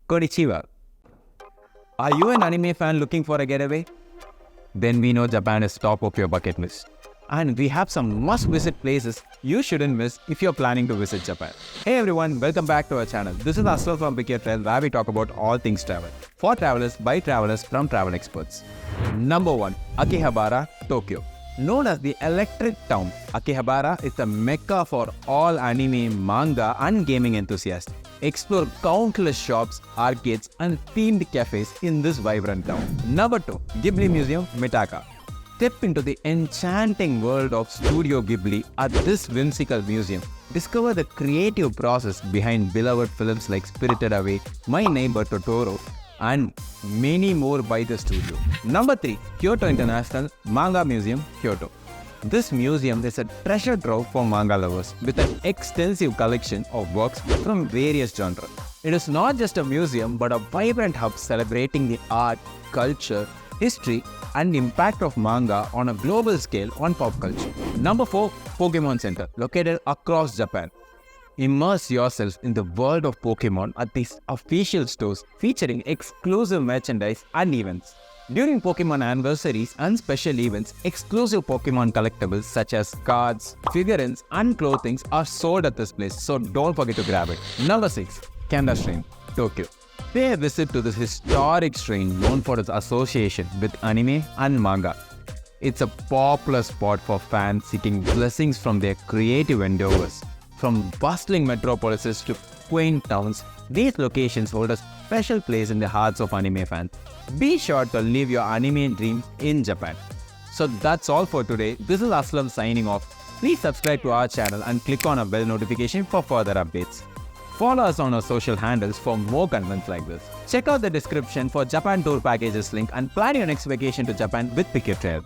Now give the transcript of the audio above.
Konnichiwa. Are you an anime fan looking for a getaway? Then we know Japan is top of your bucket list. And we have some must-visit places you shouldn't miss if you're planning to visit Japan. Hey everyone, welcome back to our channel. This is Aswal from Pickyourtrail, where we talk about all things travel. For travelers, by travelers, from travel experts. Number 1. Akihabara, Tokyo. Known as the Electric Town, Akihabara is the mecca for all anime, manga and gaming enthusiasts. Explore countless shops, arcades and themed cafes in this vibrant town. Number 2. Ghibli Museum, Mitaka. Step into the enchanting world of Studio Ghibli at this whimsical museum. Discover the creative process behind beloved films like Spirited Away, My Neighbor Totoro, and many more by the studio. Number 3. Kyoto International Manga Museum, Kyoto. This museum is a treasure trove for manga lovers with an extensive collection of works from various genres. It is not just a museum but a vibrant hub celebrating the art, culture, history and impact of manga on a global scale on pop culture. Number 4. Pokemon Center, located across Japan. Immerse yourself in the world of Pokemon at these official stores featuring exclusive merchandise and events. During Pokemon anniversaries and special events, exclusive Pokemon collectibles such as cards, figurines and clothing are sold at this place, so don't forget to grab it. Number 6. Kanda Shrine, Tokyo. Pay a visit to this historic shrine known for its association with anime and manga. It's a popular spot for fans seeking blessings from their creative endeavors. From bustling metropolises to quaint towns, these locations hold a special place in the hearts of anime fans. Be sure to live your anime dream in Japan. So that's all for today. This is Aslam signing off. Please subscribe to our channel and click on a bell notification for further updates. Follow us on our social handles for more contents like this. Check out the description for Japan tour packages link and plan your next vacation to Japan with Pickyourtrail.